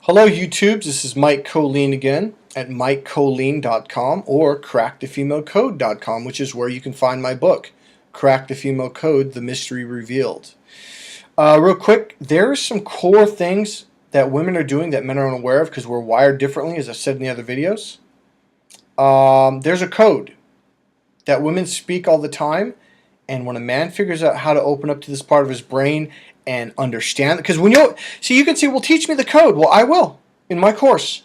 Hello YouTube, this is Mike Colleen again at MikeColleen.com or CrackTheFemaleCode.com, which is where you can find my book, Crack the Female Code, The Mystery Revealed. Real quick, there are some core things that women are doing that men are unaware of because we're wired differently, as I've said in the other videos. There's a code that women speak all the time, and when a man figures out how to open up to this part of his brain and understand, because when you see, you can say, well, teach me the code. Well, I will in my course,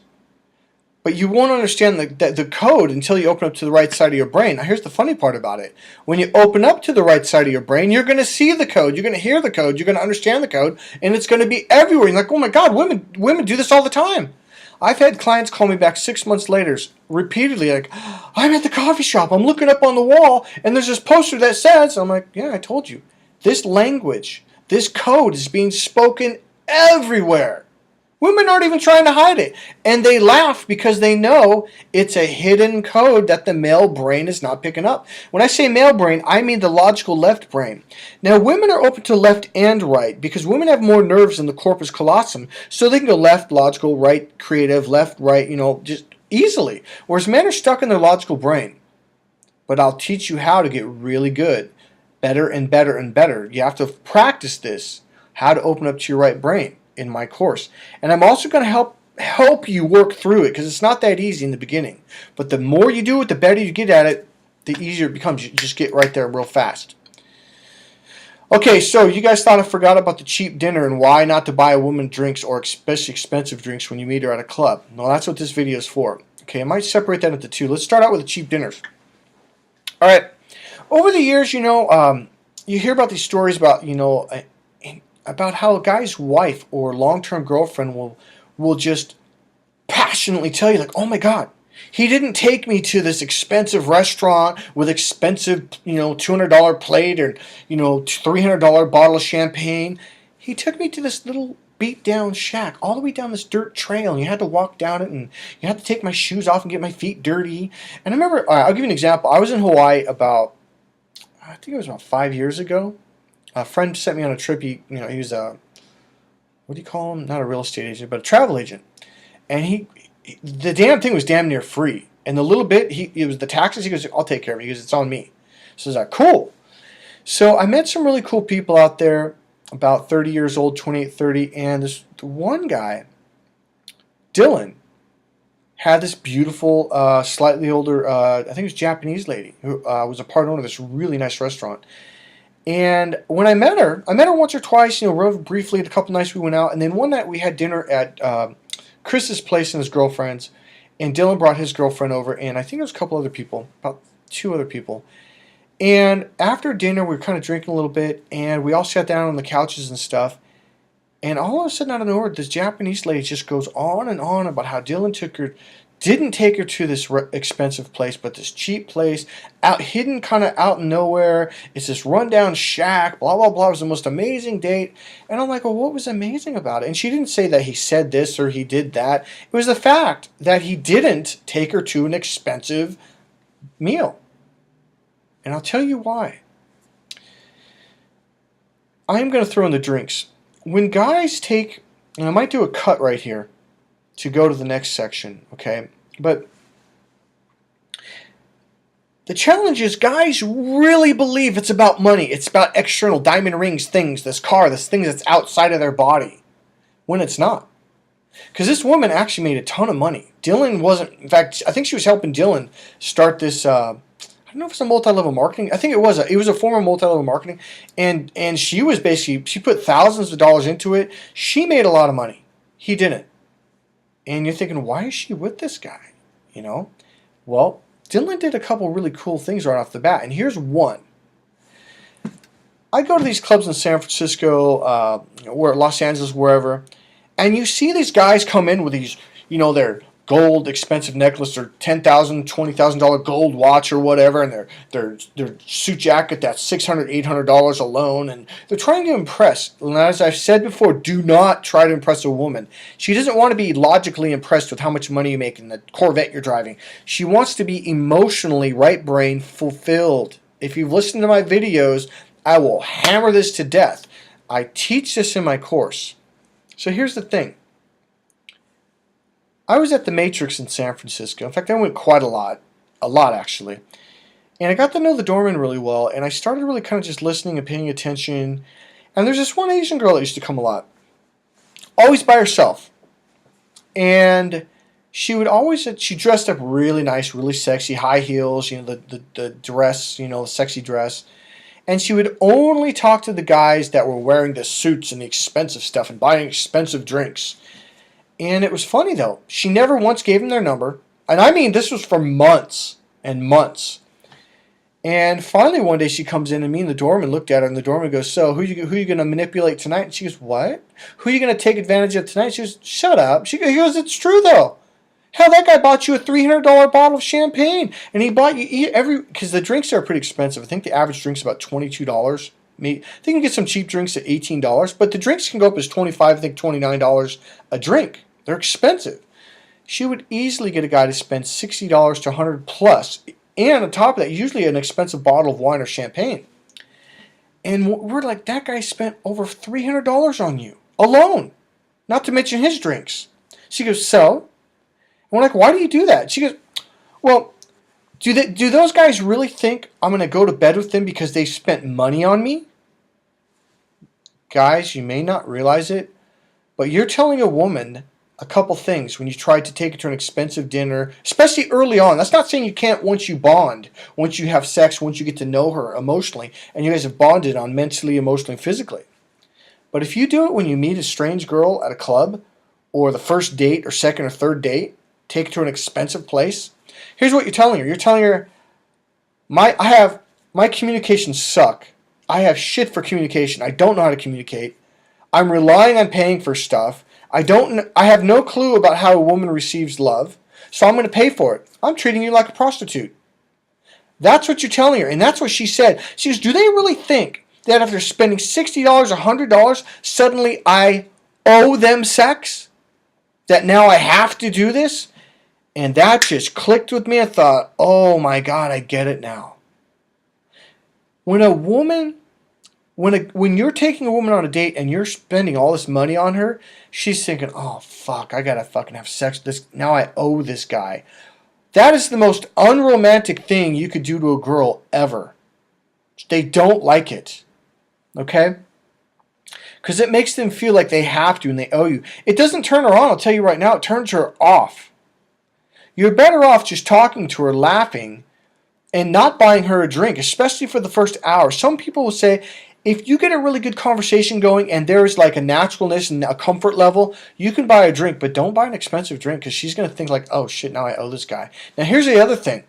but you won't understand the code until you open up to the right side of your brain. Now, here's the funny part about it. When you open up to the right side of your brain, you're going to see the code, you're going to hear the code, you're going to understand the code, and it's going to be everywhere. You're like, oh my God, women do this all the time. I've had clients call me back 6 months later, repeatedly, like, I'm at the coffee shop, I'm looking up on the wall, and there's this poster that says, I'm like, yeah, I told you. This language, this code is being spoken everywhere. Women aren't even trying to hide it. And they laugh because they know it's a hidden code that the male brain is not picking up. When I say male brain, I mean the logical left brain. Now, women are open to left and right because women have more nerves in the corpus callosum, so they can go left, logical, right, creative, left, right, just easily. Whereas men are stuck in their logical brain. But I'll teach you how to get really good, better and better and better. You have to practice this, how to open up to your right brain, in my course. And I'm also going to help you work through it because it's not that easy in the beginning. But the more you do it, the better you get at it, the easier it becomes. You just get right there real fast. Okay, so you guys thought I forgot about the cheap dinner and why not to buy a woman drinks or especially expensive drinks when you meet her at a club. No, that's what this video is for. Okay, I might separate that into two. Let's start out with the cheap dinners. All right. Over the years, you hear about these stories about how a guy's wife or long-term girlfriend will just passionately tell you, like, oh my God, he didn't take me to this expensive restaurant with expensive, $200 plate or, $300 bottle of champagne. He took me to this little beat-down shack all the way down this dirt trail, and you had to walk down it, and you had to take my shoes off and get my feet dirty. And I remember, I'll give you an example. I was in Hawaii I think it was about 5 years ago. A friend sent me on a trip. He was a, what do you call him? Not a real estate agent, but a travel agent. And the damn thing was damn near free. And the little bit, it was the taxes. He goes, I'll take care of it. He goes, it's on me. So I was like, cool. So I met some really cool people out there, about 30 years old, 28, 30. And this one guy, Dylan, had this beautiful, slightly older, I think it was Japanese lady who was a part owner of this really nice restaurant. And when I met her once or twice, real briefly. A couple nights we went out, and then one night we had dinner at Chris's place and his girlfriend's, and Dylan brought his girlfriend over, and I think it was a couple other people, about 2 other people. And after dinner, we were kind of drinking a little bit, and we all sat down on the couches and stuff. And all of a sudden, out of nowhere, this Japanese lady just goes on and on about how Dylan didn't take her to this expensive place, but this cheap place, hidden kind of out in nowhere. It's this rundown shack, blah, blah, blah. It was the most amazing date. And I'm like, well, what was amazing about it? And she didn't say that he said this or he did that. It was the fact that he didn't take her to an expensive meal. And I'll tell you why. I'm going to throw in the drinks. When guys take, and I might do a cut right here to go to the next section, okay? But the challenge is guys really believe it's about money. It's about external diamond rings, things, this car, this thing that's outside of their body, when it's not. Because this woman actually made a ton of money. Dylan wasn't, in fact, I think she was helping Dylan start this, I don't know if it's a multi-level marketing. I think it was a form of multi-level marketing. And she was basically, she put thousands of dollars into it. She made a lot of money. He didn't. And you're thinking, why is she with this guy? Well, Dylan did a couple really cool things right off the bat. And here's one. I go to these clubs in San Francisco, or Los Angeles, wherever, and you see these guys come in with these, their gold expensive necklace or $10,000, $20,000 gold watch or whatever, and their suit jacket that's $600, $800 alone, and they're trying to impress. And as I've said before, do not try to impress a woman. She doesn't want to be logically impressed with how much money you make in the Corvette you're driving. She wants to be emotionally right brain fulfilled. If you've listened to my videos, I will hammer this to death. I teach this in my course. So here's the thing. I was at the Matrix in San Francisco. In fact, I went quite a lot actually. And I got to know the doorman really well, and I started really kind of just listening and paying attention. And there's this one Asian girl that used to come a lot, always by herself. And she dressed up really nice, really sexy, high heels, the dress, the sexy dress. And she would only talk to the guys that were wearing the suits and the expensive stuff and buying expensive drinks. And it was funny though. She never once gave them their number. And I mean, this was for months and months. And finally one day she comes in and me and the doorman looked at her and the doorman goes, so who you going to manipulate tonight? And she goes, what? Who are you going to take advantage of tonight? She goes, shut up. He goes, it's true though. Hell, that guy bought you a $300 bottle of champagne. And he bought you because the drinks are pretty expensive. I think the average drink's about $22. They can get some cheap drinks at $18, but the drinks can go up as $25, I think $29 a drink. They're expensive. She would easily get a guy to spend $60 to $100 plus. And on top of that, usually an expensive bottle of wine or champagne. And we're like, that guy spent over $300 on you alone, not to mention his drinks. She goes, so? And we're like, why do you do that? She goes, well, do those guys really think I'm going to go to bed with them because they spent money on me? Guys, you may not realize it, but you're telling a woman a couple things when you try to take her to an expensive dinner, especially early on. That's not saying you can't once you bond, once you have sex, once you get to know her emotionally, and you guys have bonded on mentally, emotionally, physically. But if you do it when you meet a strange girl at a club, or the first date, or second or third date, take her to an expensive place, here's what you're telling her. You're telling her, my communications suck. I have shit for communication. I don't know how to communicate. I'm relying on paying for stuff. I have no clue about how a woman receives love, so I'm going to pay for it. I'm treating you like a prostitute. That's what you're telling her, and that's what she said. She goes, do they really think that after spending $60 or $100, suddenly I owe them sex? That now I have to do this? And that just clicked with me. I thought, oh my God, I get it now. When you're taking a woman on a date and you're spending all this money on her, she's thinking, oh fuck, I gotta fucking have sex with this. Now I owe this guy. That is the most unromantic thing you could do to a girl ever. They don't like it. Okay? Because it makes them feel like they have to and they owe you. It doesn't turn her on, I'll tell you right now, it turns her off. You're better off just talking to her, laughing, and not buying her a drink, especially for the first hour. Some people will say, if you get a really good conversation going and there's like a naturalness and a comfort level, you can buy a drink, but don't buy an expensive drink because she's going to think like, oh shit, now I owe this guy. Now here's the other thing.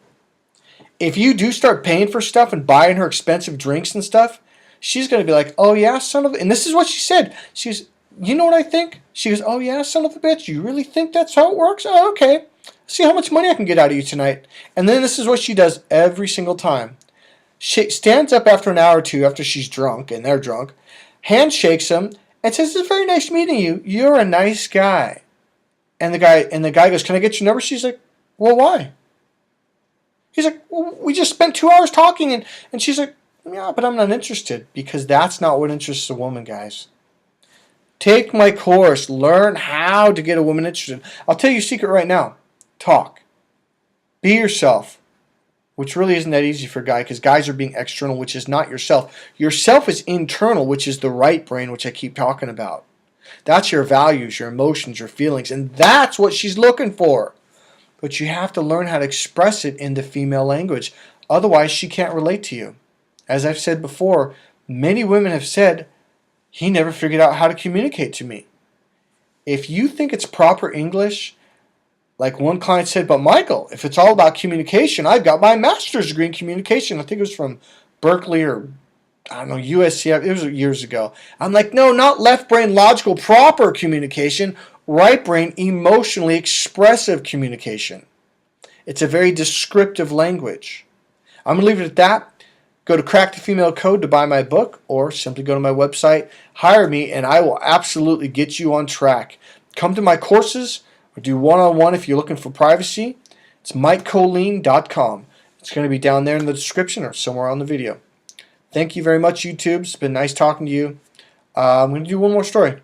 If you do start paying for stuff and buying her expensive drinks and stuff, she's going to be like, oh yeah, son of a... And this is what she said. She goes, you know what I think? She goes, oh yeah, son of a bitch, you really think that's how it works? Oh, okay. See how much money I can get out of you tonight. And then this is what she does every single time. She stands up after an hour or two after she's drunk, and they're drunk, handshakes him, and says, it's very nice meeting you. You're a nice guy. And the guy goes, can I get your number? She's like, well, why? He's like, well, we just spent 2 hours talking. And she's like, yeah, but I'm not interested. Because that's not what interests a woman, guys. Take my course. Learn how to get a woman interested. I'll tell you a secret right now. Talk. Be yourself. Which really isn't that easy for a guy, because guys are being external, which is not yourself. Yourself is internal, which is the right brain, which I keep talking about. That's your values, your emotions, your feelings, and that's what she's looking for. But you have to learn how to express it in the female language. Otherwise, she can't relate to you. As I've said before, many women have said, he never figured out how to communicate to me. If you think it's proper English, like one client said, but Michael, if it's all about communication, I've got my master's degree in communication. I think it was from Berkeley or, I don't know, USC. It was years ago. I'm like, no, not left brain logical, proper communication. Right brain emotionally expressive communication. It's a very descriptive language. I'm going to leave it at that. Go to Crack the Female Code to buy my book, or simply go to my website, hire me, and I will absolutely get you on track. Come to my courses. Or do one-on-one if you're looking for privacy. It's MikeColeen.com. It's going to be down there in the description or somewhere on the video. Thank you very much, YouTube. It's been nice talking to you. I'm going to do one more story.